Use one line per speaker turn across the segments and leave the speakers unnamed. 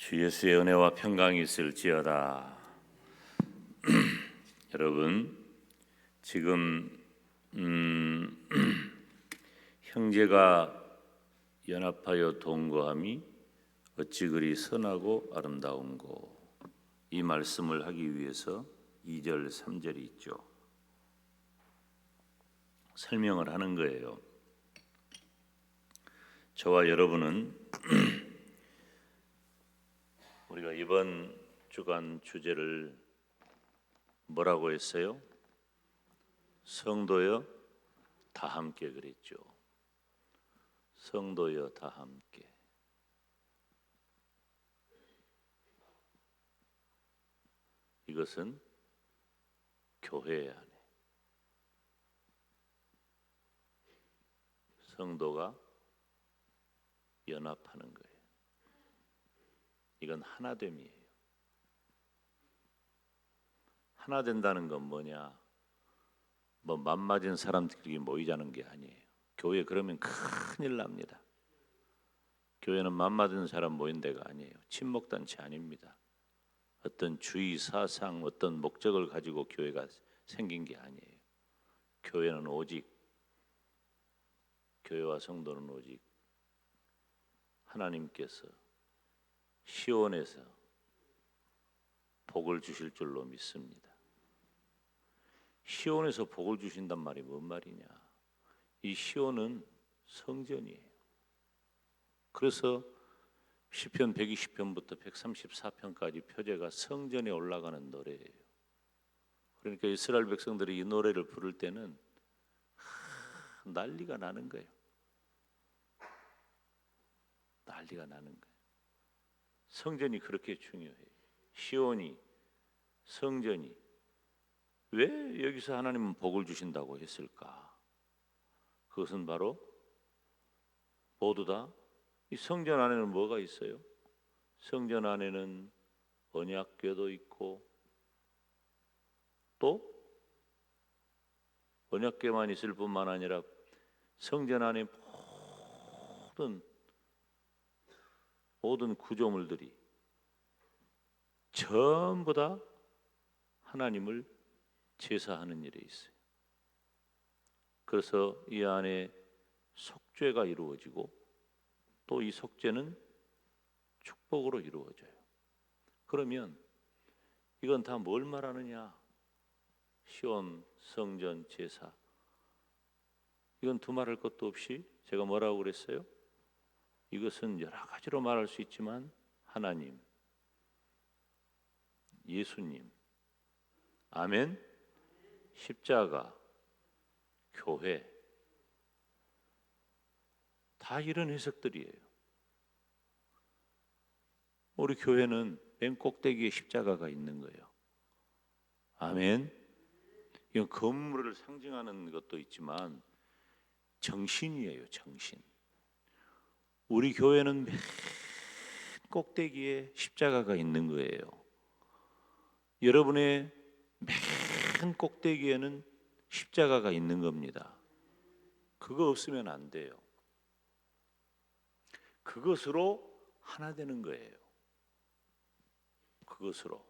주 예수의 은혜와 평강이 있을지어다. 여러분, 지금 형제가 연합하여 동거함이 어찌 그리 선하고 아름다운고, 이 말씀을 하기 위해서 2절 3절이 있죠. 설명을 하는 거예요. 저와 여러분은 우리가 이번 주간 주제를 뭐라고 했어요? 성도여 다 함께 그랬죠. 성도여 다 함께. 이것은 교회 안에 성도가 연합하는 거예요. 이건 하나됨이에요. 하나 된다는 건 뭐냐? 뭐 맘맞은 사람들끼리 모이자는 게 아니에요. 교회 그러면 큰일 납니다. 교회는 맘맞은 사람 모인 데가 아니에요. 친목단체 아닙니다. 어떤 주의 사상, 어떤 목적을 가지고 교회가 생긴 게 아니에요. 교회는 오직, 교회와 성도는 오직 하나님께서 시온에서 복을 주실 줄로 믿습니다. 시온에서 복을 주신단 말이 뭔 말이냐? 이 시온은 성전이에요. 그래서 시편 120편부터 134편까지 표제가 성전에 올라가는 노래예요. 그러니까 이스라엘 백성들이 이 노래를 부를 때는 난리가 나는 거예요. 난리가 나는 거예요. 성전이 그렇게 중요해요. 시온이, 성전이. 왜 여기서 하나님은 복을 주신다고 했을까? 그것은 바로 모두 다 이 성전 안에는 뭐가 있어요? 성전 안에는 언약궤도 있고, 또 언약궤만 있을 뿐만 아니라 성전 안에 모든 구조물들이 전부 다 하나님을 제사하는 일에 있어요. 그래서 이 안에 속죄가 이루어지고, 또 이 속죄는 축복으로 이루어져요. 그러면 이건 다 뭘 말하느냐? 시온, 성전, 제사. 이건 두말할 것도 없이 제가 뭐라고 그랬어요? 이것은 여러 가지로 말할 수 있지만 하나님, 예수님, 아멘, 십자가, 교회, 다 이런 해석들이에요. 우리 교회는 맨 꼭대기에 십자가가 있는 거예요. 아멘. 이건 건물을 상징하는 것도 있지만 정신이에요, 정신. 우리 교회는 맨 꼭대기에 십자가가 있는 거예요. 여러분의 맨 꼭대기에는 십자가가 있는 겁니다. 그거 없으면 안 돼요. 그것으로 하나 되는 거예요. 그것으로.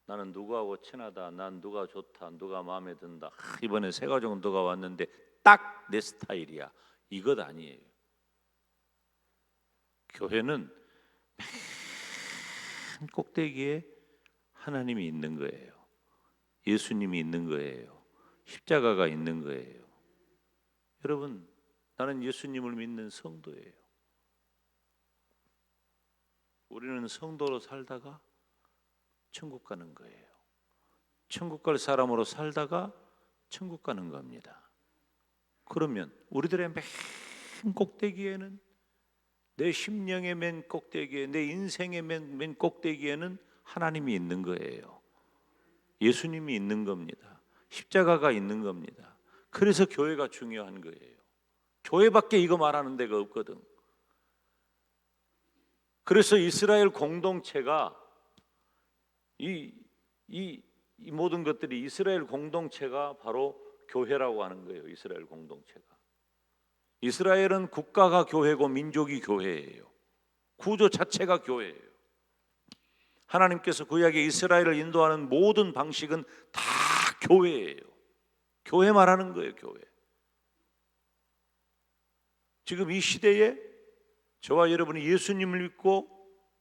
나는 누구하고 친하다, 난 누가 좋다, 누가 마음에 든다, 이번에 새 가족 누가 왔는데 딱 내 스타일이야, 이것 아니에요. 교회는 맨 꼭대기에 하나님이 있는 거예요. 예수님이 있는 거예요. 십자가가 있는 거예요. 여러분, 나는 예수님을 믿는 성도예요. 우리는 성도로 살다가 천국 가는 거예요. 천국 갈 사람으로 살다가 천국 가는 겁니다. 그러면 우리들의 맨 꼭대기에는, 내 심령의 맨 꼭대기에, 내 인생의 맨 꼭대기에는 하나님이 있는 거예요. 예수님이 있는 겁니다. 십자가가 있는 겁니다. 그래서 교회가 중요한 거예요. 교회밖에 이거 말하는 데가 없거든. 그래서 이스라엘 공동체가 이 모든 것들이, 이스라엘 공동체가 바로 교회라고 하는 거예요. 이스라엘 공동체가. 이스라엘은 국가가 교회고 민족이 교회예요. 구조 자체가 교회예요. 하나님께서 구약의 이스라엘을 인도하는 모든 방식은 다 교회예요. 교회 말하는 거예요, 교회. 지금 이 시대에 저와 여러분이 예수님을 믿고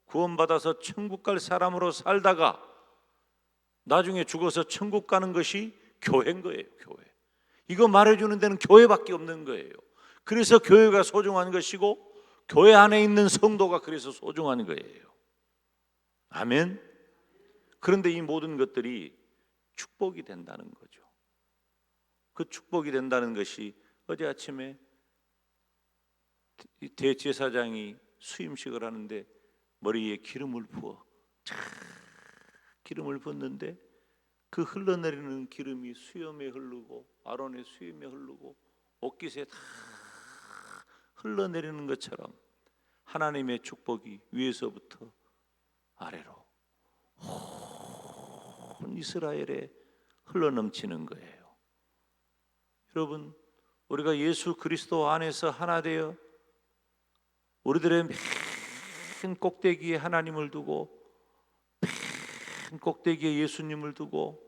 구원받아서 천국 갈 사람으로 살다가 나중에 죽어서 천국 가는 것이 교회인 거예요, 교회. 이거 말해주는 데는 교회밖에 없는 거예요. 그래서 교회가 소중한 것이고 교회 안에 있는 성도가 그래서 소중한 거예요. 아멘. 그런데 이 모든 것들이 축복이 된다는 거죠. 그 축복이 된다는 것이 어제 아침에 대제사장이 수임식을 하는데 머리에 기름을 부어 기름을 붓는데 그 흘러내리는 기름이 수염에 흐르고 아론의 수염에 흐르고 옷깃에 다 흘러내리는 것처럼 하나님의 축복이 위에서부터 아래로 온 이스라엘에 흘러넘치는 거예요. 여러분, 우리가 예수 그리스도 안에서 하나 되어 우리들의 맨 꼭대기에 하나님을 두고 맨 꼭대기에 예수님을 두고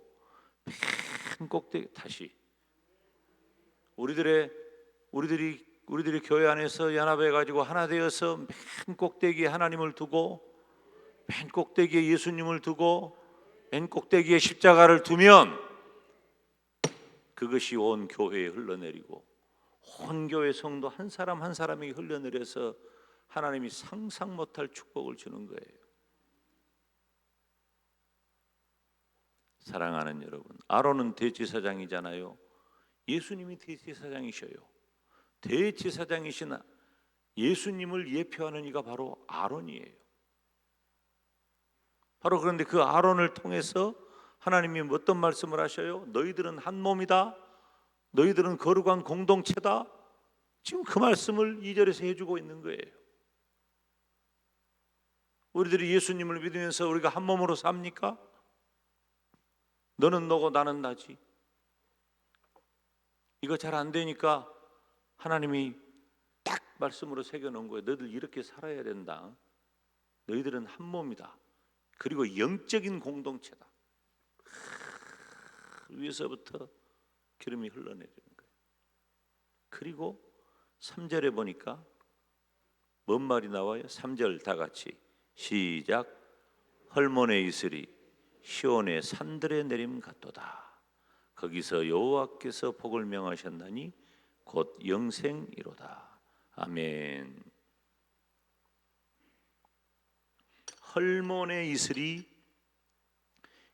맨 꼭대기 다시 우리들이 교회 안에서 연합해 가지고 하나 되어서 맨 꼭대기에 하나님을 두고 맨 꼭대기에 예수님을 두고 맨 꼭대기에 십자가를 두면 그것이 온 교회에 흘러내리고 온 교회 성도 한 사람 한 사람에게 흘러내려서 하나님이 상상 못할 축복을 주는 거예요. 사랑하는 여러분, 아론은 대제사장이잖아요. 예수님이 대제사장이셔요. 대제사장이신 예수님을 예표하는 이가 바로 아론이에요. 바로 그런데 그 아론을 통해서 하나님이 어떤 말씀을 하셔요? 너희들은 한 몸이다. 너희들은 거룩한 공동체다. 지금 그 말씀을 2절에서 해주고 있는 거예요. 우리들이 예수님을 믿으면서 우리가 한 몸으로 삽니까? 너는 너고 나는 나지. 이거 잘 안 되니까 하나님이 딱 말씀으로 새겨놓은 거예요. 너희들 이렇게 살아야 된다. 너희들은 한 몸이다. 그리고 영적인 공동체다. 위에서부터 기름이 흘러내리는 거예요. 그리고 3절에 보니까 뭔 말이 나와요? 3절 다 같이 시작. 헐몬에 있으리 시온의 산들에 내림 같도다. 거기서 여호와께서 복을 명하셨나니 곧 영생이로다. 아멘. 헐몬의 이슬이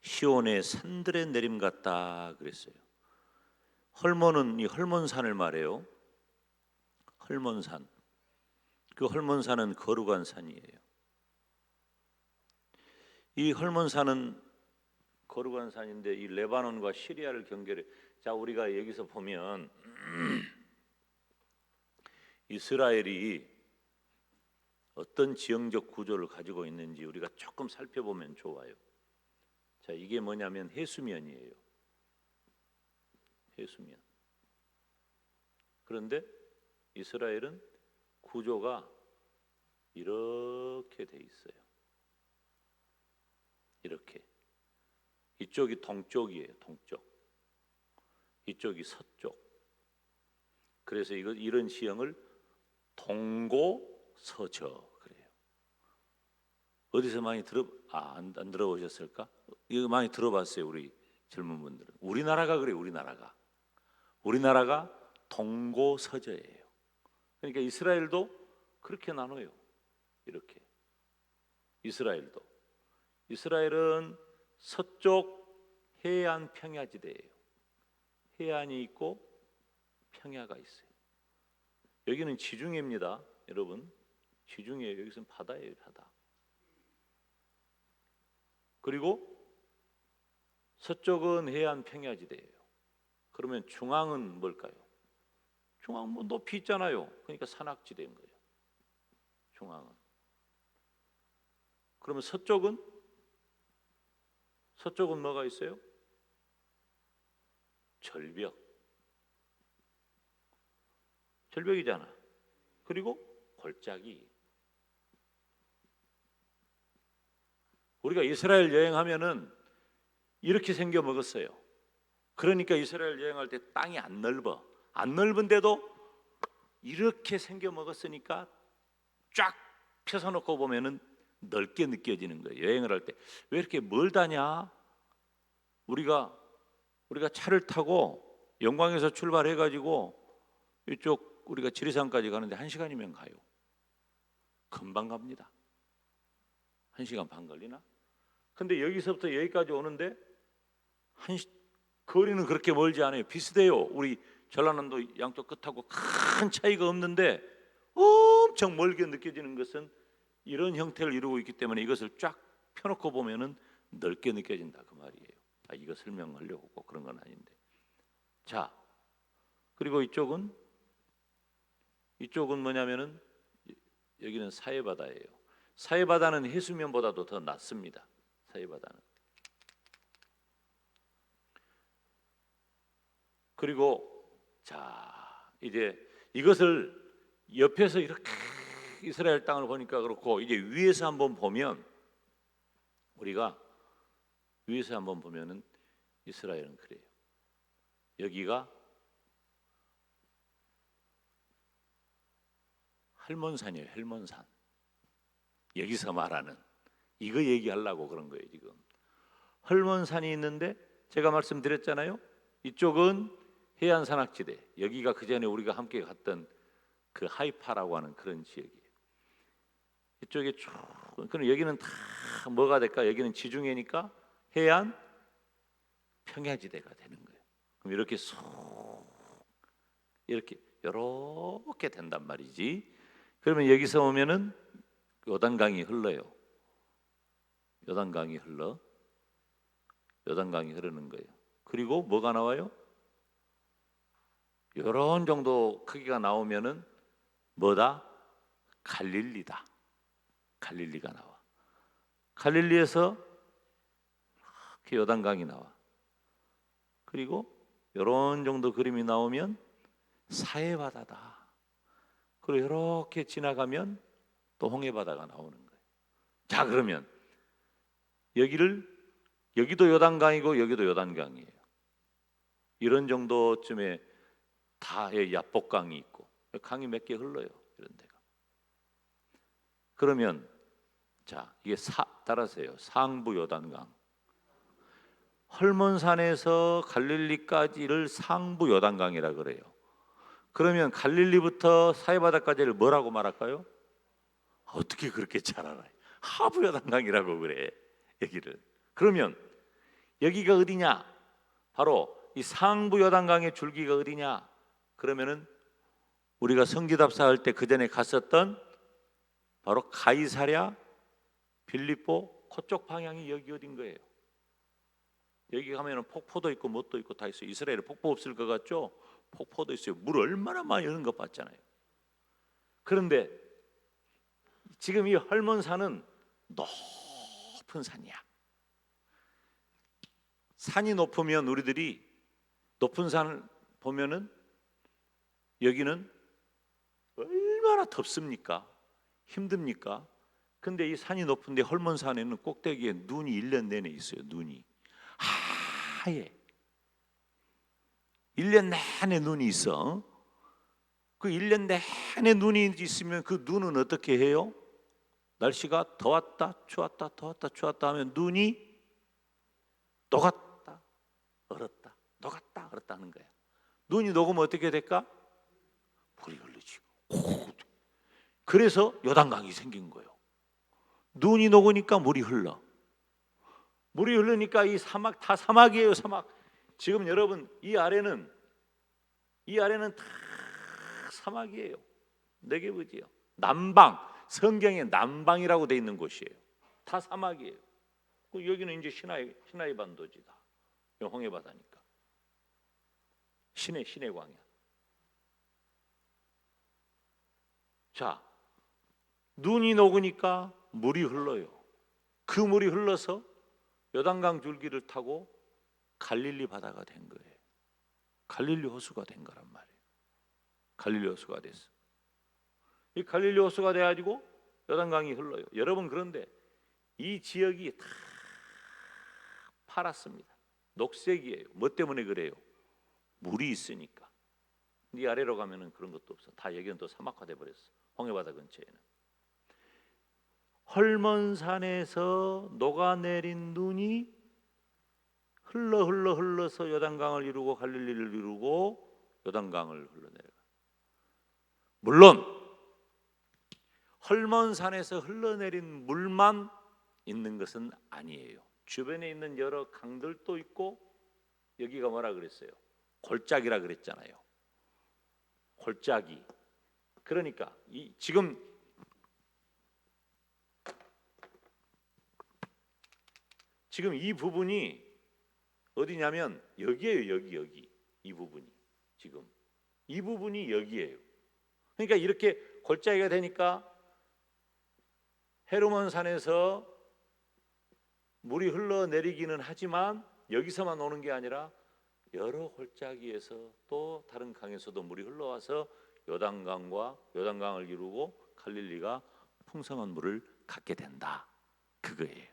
시온의 산들에 내림 같다 그랬어요. 헐몬은 이 헐몬산을 말해요. 헐몬산. 그 헐몬산은 거룩한 산이에요. 이 헐몬산은 거룩한 산인데 이 레바논과 시리아를 경계해. 자, 우리가 여기서 보면 이스라엘이 어떤 지형적 구조를 가지고 있는지 우리가 조금 살펴보면 좋아요. 자, 이게 뭐냐면 해수면이에요. 해수면. 그런데 이스라엘은 구조가 이렇게 돼 있어요. 이렇게. 이쪽이 동쪽이에요. 동쪽. 이쪽이 서쪽. 그래서 이런 지형을 동고서저 그래요. 어디서 많이 안 들어보셨을까? 이거 많이 들어봤어요, 우리 젊은 분들은. 우리나라가 그래요, 우리나라가 동고서저예요. 그러니까 이스라엘도 그렇게 나눠요. 이렇게. 이스라엘은 서쪽 해안 평야지대예요. 해안이 있고 평야가 있어요. 여기는 지중해입니다, 여러분. 지중해. 여기서는 바다예요, 바다. 그리고 서쪽은 해안 평야지대예요. 그러면 중앙은 뭘까요? 중앙 뭐 높이 있잖아요. 그러니까 산악지대인 거예요. 중앙은. 그러면 서쪽은 뭐가 있어요? 절벽이잖아. 그리고 골짜기. 우리가 이스라엘 여행하면은 이렇게 생겨 먹었어요. 그러니까 이스라엘 여행할 때 땅이 안 넓어. 안 넓은데도 이렇게 생겨 먹었으니까 쫙 펴서 놓고 보면은 넓게 느껴지는 거예요. 여행을 할 때 왜 이렇게 멀다냐? 우리가 차를 타고 영광에서 출발해 가지고 이쪽 우리가 지리산까지 가는데 1시간이면 가요. 금방 갑니다. 1시간 반 걸리나? 근데 여기서부터 여기까지 오는데 거리는 그렇게 멀지 않아요. 비슷해요. 우리 전라남도 양쪽 끝하고 큰 차이가 없는데 엄청 멀게 느껴지는 것은 이런 형태를 이루고 있기 때문에 이것을 쫙 펴놓고 보면은 넓게 느껴진다 그 말이에요. 이거 설명하려고 꼭 그런 건 아닌데. 자, 그리고 이쪽은 뭐냐면은 여기는 사해바다예요. 사해바다는 해수면보다도 더 낮습니다. 사해바다는. 그리고 자, 이제 이것을 옆에서 이렇게 이스라엘 땅을 보니까 그렇고 이제 위에서 한번 보면 우리가 위에서 한번 보면은 이스라엘은 그래요. 여기가 헐몬산이에요. 헐몬산. 여기서 말하는 이거 얘기하려고 그런 거예요. 지금 헐몬산이 있는데 제가 말씀드렸잖아요. 이쪽은 해안 산악지대. 여기가 그 전에 우리가 함께 갔던 그 하이파라고 하는 그런 지역이에요. 이쪽에 쭉. 그럼 여기는 다 뭐가 될까? 여기는 지중해니까 해안 평야지대가 되는 거예요. 그럼 이렇게 이렇게 된단 말이지. 그러면 여기서 오면은 요단강이 흘러요. 요단강이 흐르는 거예요. 그리고 뭐가 나와요? 이런 정도 크기가 나오면은 뭐다? 갈릴리다. 갈릴리가 나와. 갈릴리에서 이렇게 요단강이 나와. 그리고 이런 정도 그림이 나오면 사해바다다. 그리고 이렇게 지나가면 또 홍해바다가 나오는 거예요. 자, 그러면 여기도 요단강이고 여기도 요단강이에요. 이런 정도쯤에 다의 야복강이 있고 강이 몇 개 흘러요. 이런 데가. 그러면 자, 이게 따라서요. 상부 요단강. 헐몬산에서 갈릴리까지를 상부 요단강이라 그래요. 그러면 갈릴리부터 사해바다까지를 뭐라고 말할까요? 어떻게 그렇게 잘 알아요? 하부 요단강이라고 그래. 여기를. 그러면 여기가 어디냐? 바로 이 상부 요단강의 줄기가 어디냐? 그러면은 우리가 성지답사 할 때 그 전에 갔었던 바로 가이사랴, 빌립보 그쪽 방향이 여기 어딘 거예요. 여기 가면은 폭포도 있고 뭣도 있고 다 있어요. 이스라엘에 폭포 없을 것 같죠? 폭포도 있어요. 물 얼마나 많이 흐르는 거 봤잖아요. 그런데 지금 이 헐몬산은 높은 산이야. 산이 높으면 우리들이 높은 산을 보면은 여기는 얼마나 덥습니까? 힘듭니까? 근데 이 산이 높은데 헐몬산에는 꼭대기에 눈이 1년 내내 있어요. 눈이 하얘. 1년 내내 눈이 있어. 그 1년 내내 눈이 있으면 그 눈은 어떻게 해요? 날씨가 더웠다 추웠다 더웠다 추웠다 하면 눈이 녹았다 얼었다 녹았다 얼었다 하는 거야. 눈이 녹으면 어떻게 될까? 물이 흘러지고. 그래서 요단강이 생긴 거예요. 눈이 녹으니까 물이 흘러. 물이 흐르니까 이 사막 다 사막이에요. 사막. 지금 여러분 이 아래는 다 사막이에요. 네게브지요. 남방. 성경에 남방이라고 돼 있는 곳이에요. 다 사막이에요. 여기는 이제 시나이 반도지다. 홍해바다니까. 시내 광야. 자, 눈이 녹으니까 물이 흘러요. 그 물이 흘러서 요단강 줄기를 타고 갈릴리 바다가 된 거예요. 갈릴리 호수가 된 거란 말이에요. 갈릴리 호수가 됐어. 이 갈릴리 호수가 돼가지고 요단강이 흘러요. 여러분 그런데 이 지역이 다 파랗습니다. 녹색이에요. 뭐 때문에 그래요? 물이 있으니까. 이 아래로 가면은 그런 것도 없어. 다 여기는 또 사막화돼 버렸어. 홍해바다 근처에는. 헐몬산에서 녹아내린 눈이 흘러서 요단강을 이루고 갈릴리를 이루고 요단강을 흘러내려가. 물론 헐몬산에서 흘러내린 물만 있는 것은 아니에요. 주변에 있는 여러 강들도 있고, 여기가 뭐라 그랬어요? 골짜기라 그랬잖아요. 골짜기. 그러니까 지금 이 부분이 어디냐면 여기에요. 여기 이 부분이 지금 이 부분이 여기에요. 그러니까 이렇게 골짜기가 되니까 헤르몬산에서 물이 흘러내리기는 하지만 여기서만 오는 게 아니라 여러 골짜기에서 또 다른 강에서도 물이 흘러와서 요단강을 이루고 갈릴리가 풍성한 물을 갖게 된다. 그거예요.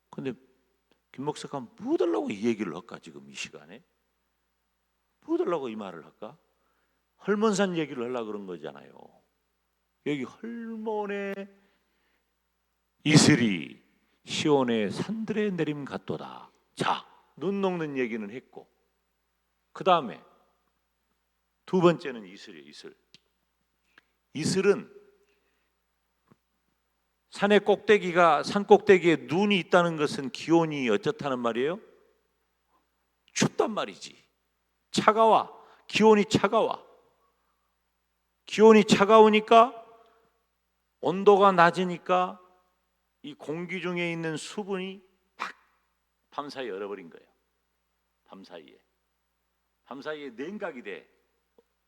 근데 김 목사가 뭐 달라고 이 얘기를 할까? 지금 이 시간에 뭐 달라고 이 말을 할까? 헐몬산 얘기를 하려고 그런 거잖아요. 여기 헐몬의 이슬이 시온의 산들의 내림 같도다. 자, 눈 녹는 얘기는 했고, 그 다음에 두 번째는 이슬이에요. 이슬은 산 꼭대기에 눈이 있다는 것은 기온이 어떻다는 말이에요? 춥단 말이지. 기온이 차가우니까 온도가 낮으니까 이 공기 중에 있는 수분이 팍 밤사이에 얼어버린 거예요. 밤사이에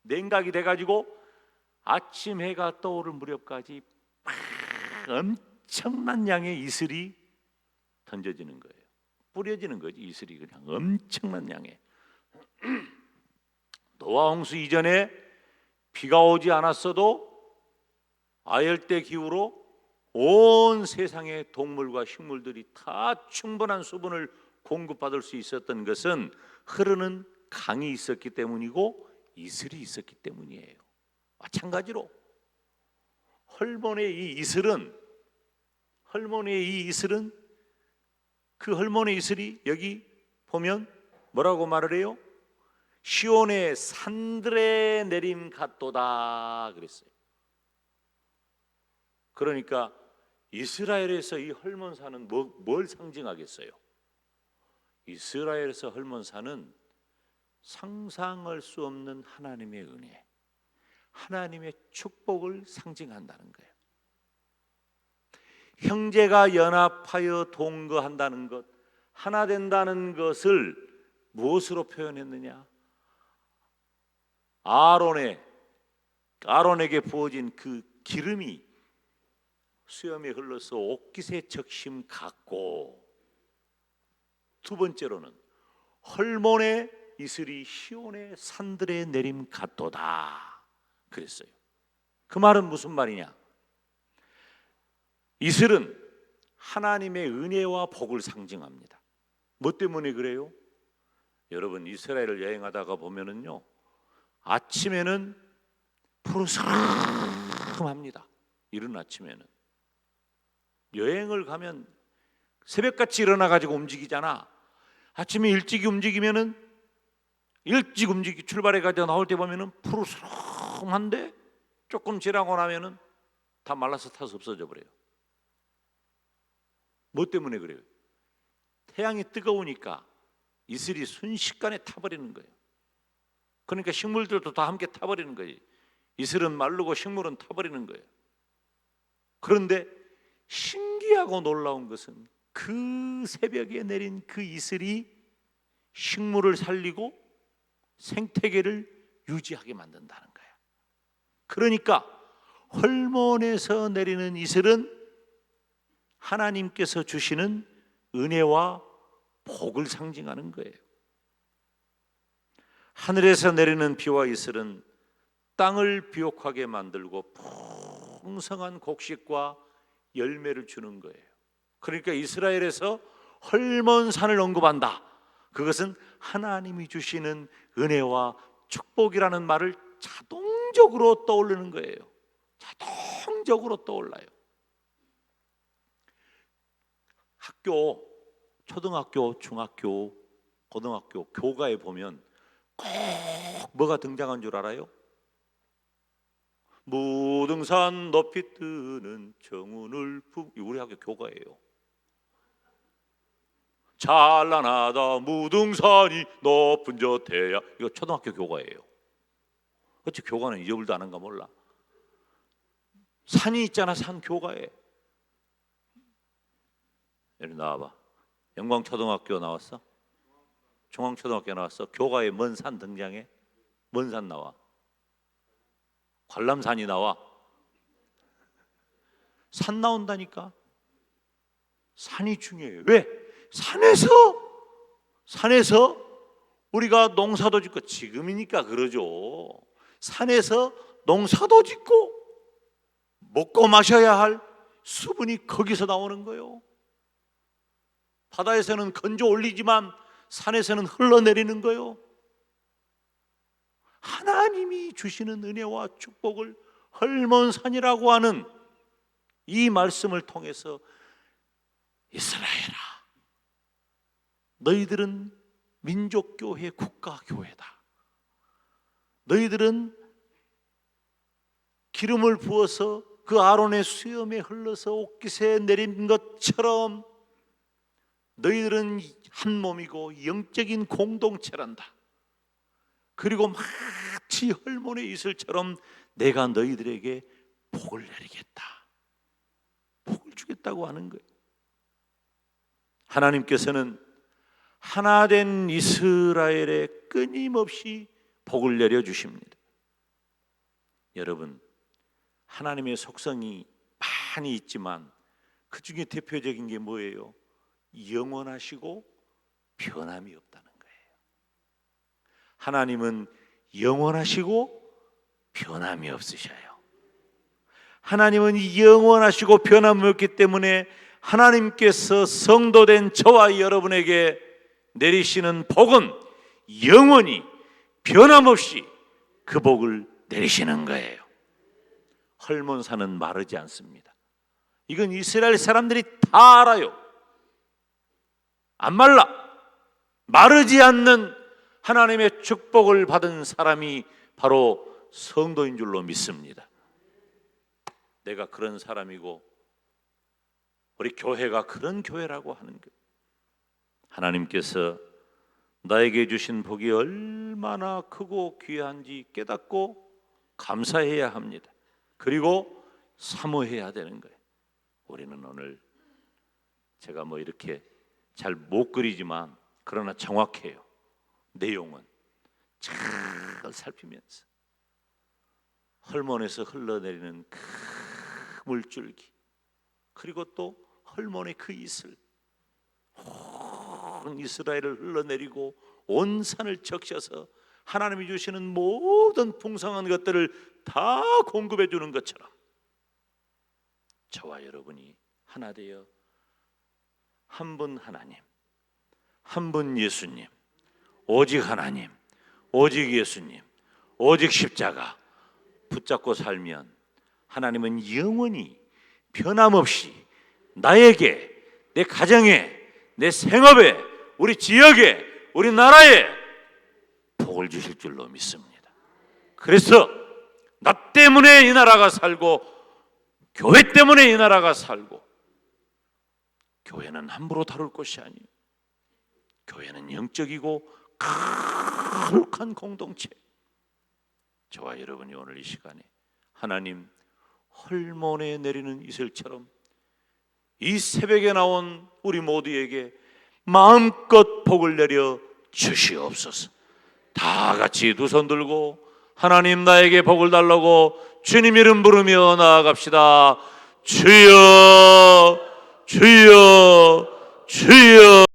냉각이 돼가지고 아침 해가 떠오를 무렵까지 막 엄청난 양의 이슬이 던져지는 거예요. 뿌려지는 거지. 이슬이 그냥 엄청난 양의. 노아 홍수 이전에 비가 오지 않았어도 아열대 기후로 온 세상의 동물과 식물들이 다 충분한 수분을 공급받을 수 있었던 것은 흐르는 강이 있었기 때문이고 이슬이 있었기 때문이에요. 마찬가지로 헐몬의 이 이슬은 그 헐몬의 이슬이 여기 보면 뭐라고 말을 해요? 시온의 산들의 내림 같도다 그랬어요. 그러니까 이스라엘에서 이 헐몬산은 뭘 상징하겠어요? 이스라엘에서 헐몬산은 상상할 수 없는 하나님의 은혜, 하나님의 축복을 상징한다는 거예요. 형제가 연합하여 동거한다는 것, 하나 된다는 것을 무엇으로 표현했느냐? 아론에게 부어진 그 기름이 수염에 흘러서 옥깃의 적심 같고, 두 번째로는 헐몬의 이슬이 시온의 산들의 내림 같도다 그랬어요. 그 말은 무슨 말이냐? 이슬은 하나님의 은혜와 복을 상징합니다. 뭐 때문에 그래요? 여러분 이스라엘을 여행하다가 보면은요, 아침에는 푸르스름합니다. 이른 아침에는. 여행을 가면 새벽같이 일어나가지고 움직이잖아. 아침에 일찍 출발해가지고 나올 때 보면은 푸르스름한데 조금 지나고 나면은 다 말라서 타서 없어져 버려요. 뭐 때문에 그래요? 태양이 뜨거우니까 이슬이 순식간에 타버리는 거예요. 그러니까 식물들도 다 함께 타버리는 거예요. 이슬은 마르고 식물은 타버리는 거예요. 그런데 신기하고 놀라운 것은 그 새벽에 내린 그 이슬이 식물을 살리고 생태계를 유지하게 만든다는 거예요. 그러니까 헐몬에서 내리는 이슬은 하나님께서 주시는 은혜와 복을 상징하는 거예요. 하늘에서 내리는 비와 이슬은 땅을 비옥하게 만들고 풍성한 곡식과 열매를 주는 거예요. 그러니까 이스라엘에서 헐몬 산을 언급한다. 그것은 하나님이 주시는 은혜와 축복이라는 말을 자동적으로 떠올리는 거예요. 자동적으로 떠올라요. 학교, 초등학교, 중학교, 고등학교, 교가에 보면 꼭 뭐가 등장한 줄 알아요? 무등산 높이 뜨는 정운을 우리 학교 교가예요. 찬란하다 무등산이 높은 저 태양. 이거 초등학교 교가예요. 어찌 교가는 잊어볼도 아는가 몰라. 산이 있잖아. 산 교가에. 여기 나와봐. 영광초등학교 나왔어? 중앙초등학교 나왔어? 교가에 먼 산 등장해? 먼 산 나와? 관람산이 나와? 산 나온다니까. 산이 중요해요. 왜? 산에서 우리가 농사도 짓고, 지금이니까 그러죠. 산에서 농사도 짓고 먹고 마셔야 할 수분이 거기서 나오는 거예요. 바다에서는 건져 올리지만 산에서는 흘러내리는 거예요. 하나님이 주시는 은혜와 축복을 헐몬산이라고 하는 이 말씀을 통해서 이스라엘아, 너희들은 민족교회 국가교회다. 너희들은 기름을 부어서 그 아론의 수염에 흘러서 옷깃에 내린 것처럼 너희들은 한 몸이고 영적인 공동체란다. 그리고 마치 헐몬의 이슬처럼 내가 너희들에게 복을 내리겠다. 복을 주겠다고 하는 거예요. 하나님께서는 하나된 이스라엘에 끊임없이 복을 내려주십니다. 여러분, 하나님의 속성이 많이 있지만 그 중에 대표적인 게 뭐예요? 영원하시고 변함이 없다는 거예요. 하나님은 영원하시고 변함이 없으셔요. 하나님은 영원하시고 변함이 없기 때문에 하나님께서 성도된 저와 여러분에게 내리시는 복은 영원히 변함없이 그 복을 내리시는 거예요. 헐몬산은 마르지 않습니다. 이건 이스라엘 사람들이 다 알아요. 안 말라. 마르지 않는 하나님의 축복을 받은 사람이 바로 성도인 줄로 믿습니다. 내가 그런 사람이고 우리 교회가 그런 교회라고 하는 거예요. 하나님께서 나에게 주신 복이 얼마나 크고 귀한지 깨닫고 감사해야 합니다. 그리고 사모해야 되는 거예요. 우리는 오늘 제가 뭐 이렇게 잘 못 그리지만 그러나 정확해요. 내용은 잘 살피면서 헐몬에서 흘러내리는 그 물줄기, 그리고 또 헐몬의 그 이슬, 온 이스라엘을 흘러내리고 온 산을 적셔서 하나님이 주시는 모든 풍성한 것들을 다 공급해 주는 것처럼 저와 여러분이 하나 되어 한 분 하나님, 한 분 예수님, 오직 하나님, 오직 예수님, 오직 십자가 붙잡고 살면 하나님은 영원히 변함없이 나에게, 내 가정에, 내 생업에, 우리 지역에, 우리 나라에 복을 주실 줄로 믿습니다. 그래서 나 때문에 이 나라가 살고 교회 때문에 이 나라가 살고, 교회는 함부로 다룰 것이 아니에요. 교회는 영적이고 거룩한 공동체. 저와 여러분이 오늘 이 시간에 하나님 헐몬에 내리는 이슬처럼 이 새벽에 나온 우리 모두에게 마음껏 복을 내려 주시옵소서. 다 같이 두 손 들고 하나님 나에게 복을 달라고 주님 이름 부르며 나아갑시다. 주여, 주여, 주여.